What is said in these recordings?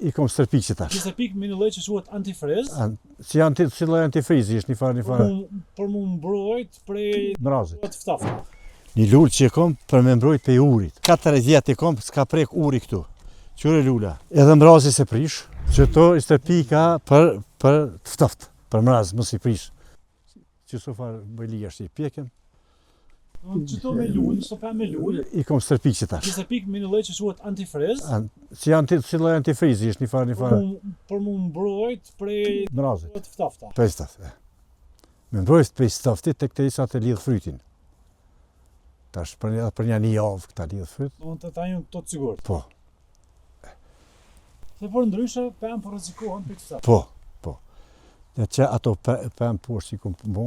I kom stërpik që tash. Një stërpik me një lloj që quhet antifriz. Si lloj antifrizi është një farë. Për mu mbrojt prej mrazit. Të ftofta. Një lullë që e kom për me mbrojt prej urit. 4 vjet e kom s'ka prek uri këtu. Qyre lula. Edhe mrazi se prish. Që to i stërpika për të ftoftë, për mraz mos i prish. Që sofa bëjli është i pjekën. Qëto me lullë, sofa me lullë. I kom stërpik që tash. Një stërpik me një lloj që quhet antifriz. Si lloj antifrizi është një farë. Për mu mbrojt prej mrazit. Të ftofta. Prej ftoftë. Me mbrojt prej ftoftit tek derisa të lidh frytin. Tash për një javë këta lidh fryt. Të tajnë këto të sigurt. Po. Se por ndryshe pemë po rrezikohen për këtë. Po. Dhe që ato pemë poshtë që kom bo.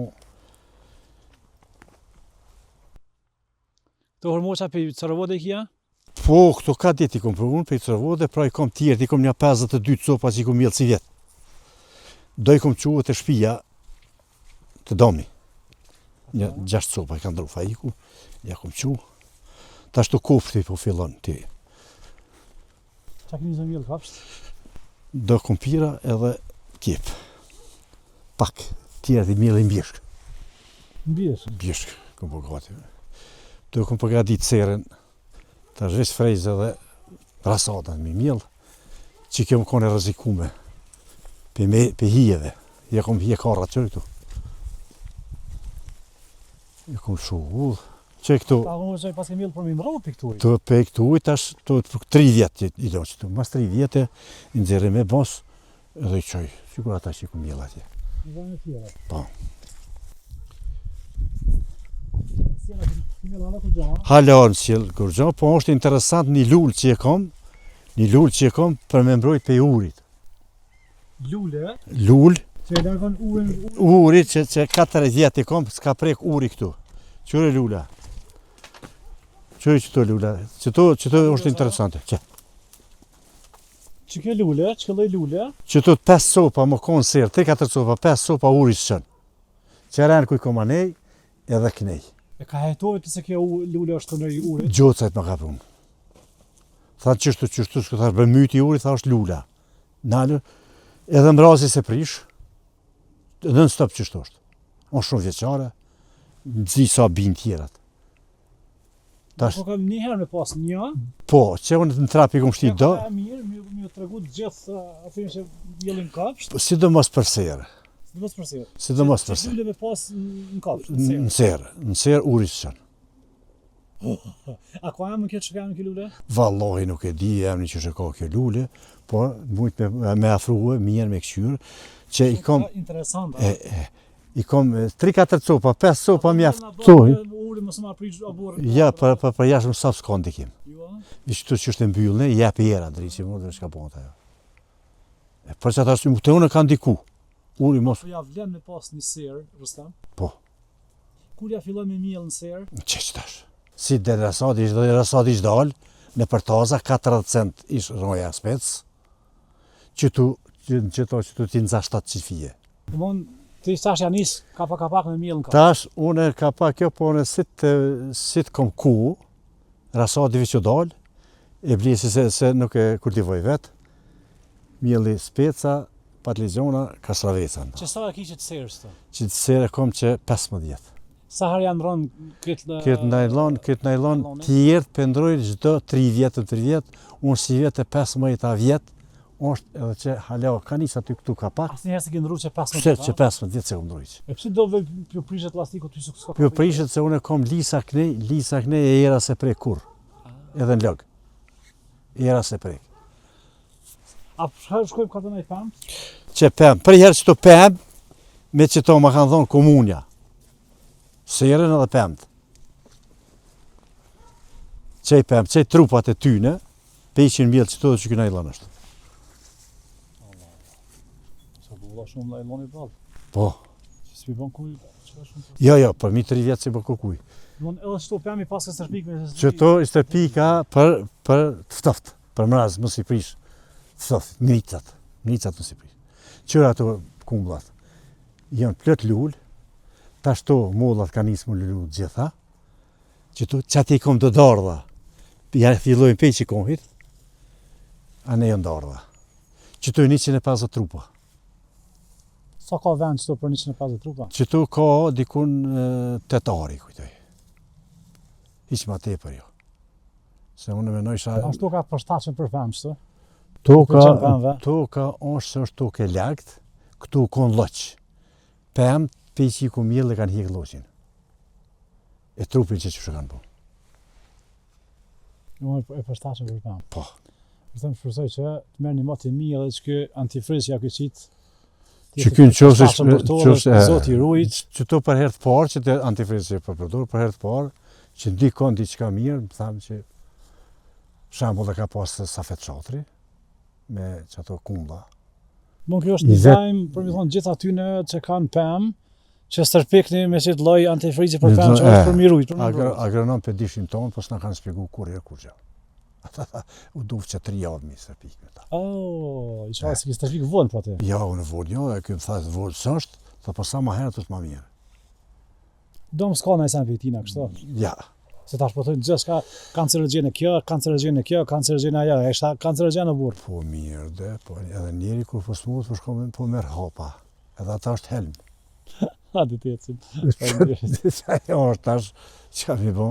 Të hormoqa për Carovode i kia? Po, këto ka ditë i kom për unë për Carovode, pra i kom tjertë, i kom një 52 copa që i kom mjellë si vjetë. Do i kom quë të shpia të domi. Një 6 copa i ka ndru fajiku, ja kom quë. Ta shtu kofti po fillon ti. Qa keni zë mjellë kapsht? Do kom pira edhe kjep. Pak, tjertë i mjellë i mbjeshk. Mbjeshk, kom po gati. Do kom përgadit seren, ta zhvesh frejzë edhe rasadan me mjellë, që kjo më kone rrezikume pe hijeve. Ja kom hije karra qërë këtu. Ja kom shu udhë. Që këtu... Ta kom që pas ke mjellë për mi mrava për këtu? Të pe këtu tash, të 3 vjetë i do që tu. Mas 3 vjetë i nëzire me bos edhe i qoj. Sigur ata që i kom mjellë atje. I vane tjera? Po. Halon s'jell Gurgja, po është interesant një lullë që e kom për me mbrojt pe urit. Lullë? Lullë. Që e largon urin? Urit që 4 vjet e kom, s'ka prek uri këtu. Qyre lula. Qyre lula. Qëto është interesante. Që ke lullë, që ke loj lullë? Qëto 5 sopa më konë serë, 3-4 sopa, 5 sopa uri së qënë. Që rënë kuj koma nej, edhe kënej. E ka hajtove pëse kjo lullë është të nëj urit? Gjocajt më ka punë. Tha qështu, s'ku thash bë myti uri, tha është lula. Nalë, edhe mrazi se prish, edhe në stop qështu është. O shumë vjeqare, nëzi sa binë tjerat. Po kam njëherë me pas një? Po, që unë në trapi kom shti do. E mirë, mi të regu të gjithë atyre që jellin kapsht? Sidomos për serë. Sidomos për serë. Që lullë me pas në kapsht? Në serë uri së qënë. A ka emë në këtë që ka emë në këtë lullë? Vallohi nuk e di emë në që që ka këtë lullë, po mujtë me afruhe, mirë me këshyrë, që i kom... Interesant, I kom 3-4 copa, 5 copa mjaftë. Uri mësë ma prish aborë? Ja, për jashtë më sapë s'ka ndikim. Vishë këtu që është mbyllë, ja për jera, ndri që më dhe shka bëndë ajo. Për që ata është, të unë ka ndiku. Uri mos... Po ja vlen me pas një serë, Rustam? Po. Kur ja filloj me mjellë në serë? Që tash? Si dhe rasat ish dalë, në për taza, 40 cent ish roja spec, që tu ti nëza 7 qifije. Ti tash ja nis kapak me mjellë në kapsht? Tash, une kapak kjo, po une sit kom ku, rasadive që dalë, e blisi se nuk e kultivoj vetë, mjelli speca, patliziona, kastraveca. Që sa e ki që të serës të? Që të serë kom që 15 vjetë. Sa herë janë rënë këtë... Këtë najlon, tjertë pëndrojnë gjdo 3 vjetë, unë si vjetë e 15 vjetë, është edhe që haleo ka njësë aty këtu kapak. Asë njëherë se ke ndru që 15 vjetë? Që 15 vjetë se kom ndrujë. E pësi do pjo prishet lastikot ty s'ka kapak? Pjo prishet se unë kom lisa knej e era se prek kur. Edhe në lëgë. Era se prek. A shkojmë ka të nëjë pëmë? Që pëmë. Për herë që të pëmë, me që to më kanë thonë komunja. Serën edhe pëmët. Qej pëmë, qej trupat e tyne, peqin mjellë që to dhe që këna i lanë është. Shumë lajloni prallë. Po. Që s'pi bën kuj? Jo, për mi 3 vjetë si bën kuj. Edhe shto pëmi pas e stërpik me... Qëto i stërpika për të ftoftë, për mrazë, mos i prish. Ftoftë, ngricat mos i prish. Qëra ato kumblat, janë plët lullë, ta shto mollat ka nisë më lullu gjitha, qëto qati i kom të dardha, ja fillojnë peqi komhit, a ne janë dardha. Qëtu 150 trupa. Sa ka vend qëto për 150 trupa? Qëtu ka dikun 8 ari, kujtoj. Hiq ma tepër jo. Se unë menoj Ashtu ka përshtatshëm për pemë qëto? Toka është tokë e lagt, këtu kon lloq. Pemë, peqi ku mjellë kanë hik lloqin. E trupin që kanë bu. E përshtatshëm për pemë. Po. Për them shpresoj që të merrni më të mirë edhe që ky antifriz ja ky qit. Që ky nëse Zoti rujt. Çto për herë të parë që të antifrizi po përdor për herë të parë që ndikon diçka mirë, më tham që shembull e ka pas Safet Çatri me çato kumba. Mund kjo është një dizajn për më thonë gjithë atyne që kanë pemë, që stërpikni me qëtë lloj antifrizi për pemë që është për mirujt. Agronom për dishin tonë, po s'na kanë shpjegu kur gjë. Ata u duf që 3 javë mi stërpik me ta. I shara si ki stërpik vonë po te? Ja, unë vonë jo, e kjo më thasë vonë s'është, dhe po sa ma herë të ma mirë. Do më s'ka në esen vejtina kështu? Ja. Se tash po thënë gjithë s'ka kancerogjene kjo, kancerogjene kjo, kancerogjene ajo, e shta kancerogjene burë. Po mirë dhe, po edhe njeri kur po smut, po shko po merë hapa, edhe ata është helm. Ha, dhe të jetësim. Ajo është tash, që ka mi bo?